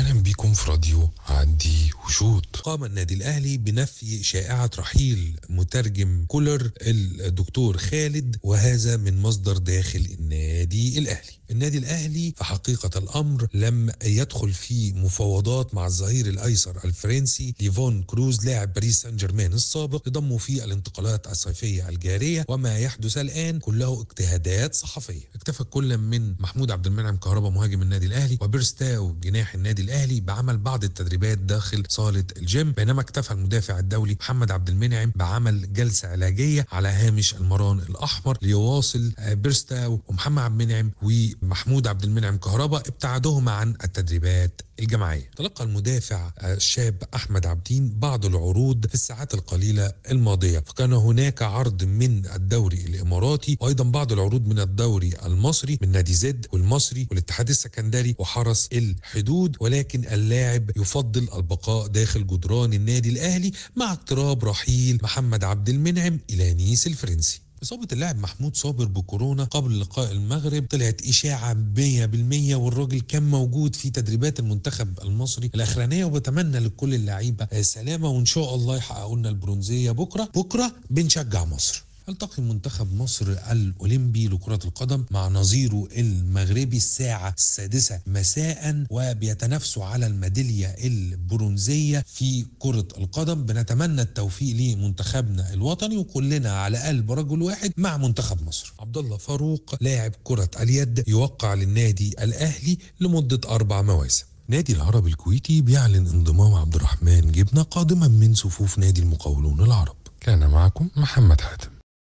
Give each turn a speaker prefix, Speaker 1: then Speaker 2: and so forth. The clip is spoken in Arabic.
Speaker 1: أهلا بكم في راديو عدي وشوط. قام النادي الأهلي بنفي شائعة رحيل مترجم كولر الدكتور خالد، وهذا من مصدر داخل النادي الأهلي. النادي الأهلي في حقيقة الأمر لم يدخل في مفاوضات مع الظهير الأيسر الفرنسي ليفون كروز لاعب باريس سان جيرمان السابق لضمه في الانتقالات الصيفية الجارية، وما يحدث الآن كله اجتهادات صحفية. اكتفى كل من محمود عبد المنعم كهربا مهاجم النادي الأهلي وبيرستاو جناح النادي الأهلي بعمل بعض التدريبات داخل صالة الجيم، بينما اكتفى المدافع الدولي محمد عبد المنعم بعمل جلسة علاجية على هامش المران الأحمر ليواصل بيرستاو ومحمد عبد المنعم ومحمود عبد المنعم كهربا ابتعادهما عن التدريبات الجماعية. تلقى المدافع الشاب أحمد عبدين بعض العروض في الساعات القليلة الماضية، فكان هناك عرض من الدوري الإماراتي وأيضا بعض العروض من الدوري المصري من نادي زد والمصري والاتحاد السكندري وحرس الحدود، ولكن اللاعب يفضل البقاء داخل جدران النادي الأهلي مع اقتراب رحيل محمد عبد المنعم إلى نيس الفرنسي. إصابة اللاعب محمود صابر بكورونا قبل لقاء المغرب طلعت إشاعة 100%، والراجل كان موجود في تدريبات المنتخب المصري الأخرانية، وبتمنى لكل اللعيبة سلامة وإن شاء الله يحققوا لنا البرونزية بكرة بنشجع مصر. يلتقي منتخب مصر الأولمبي لكرة القدم مع نظيره المغربي الساعة 6 مساء، وبيتنافسوا على الميدالية البرونزية في كرة القدم. بنتمنى التوفيق لمنتخبنا الوطني، وكلنا على قلب رجل واحد مع منتخب مصر. عبد الله فاروق لاعب كرة اليد يوقع للنادي الأهلي لمدة 4 مواسم. نادي العرب الكويتي بيعلن انضمام عبد الرحمن جبنة قادما من صفوف نادي المقاولون العرب. كان معكم محمد حاتم.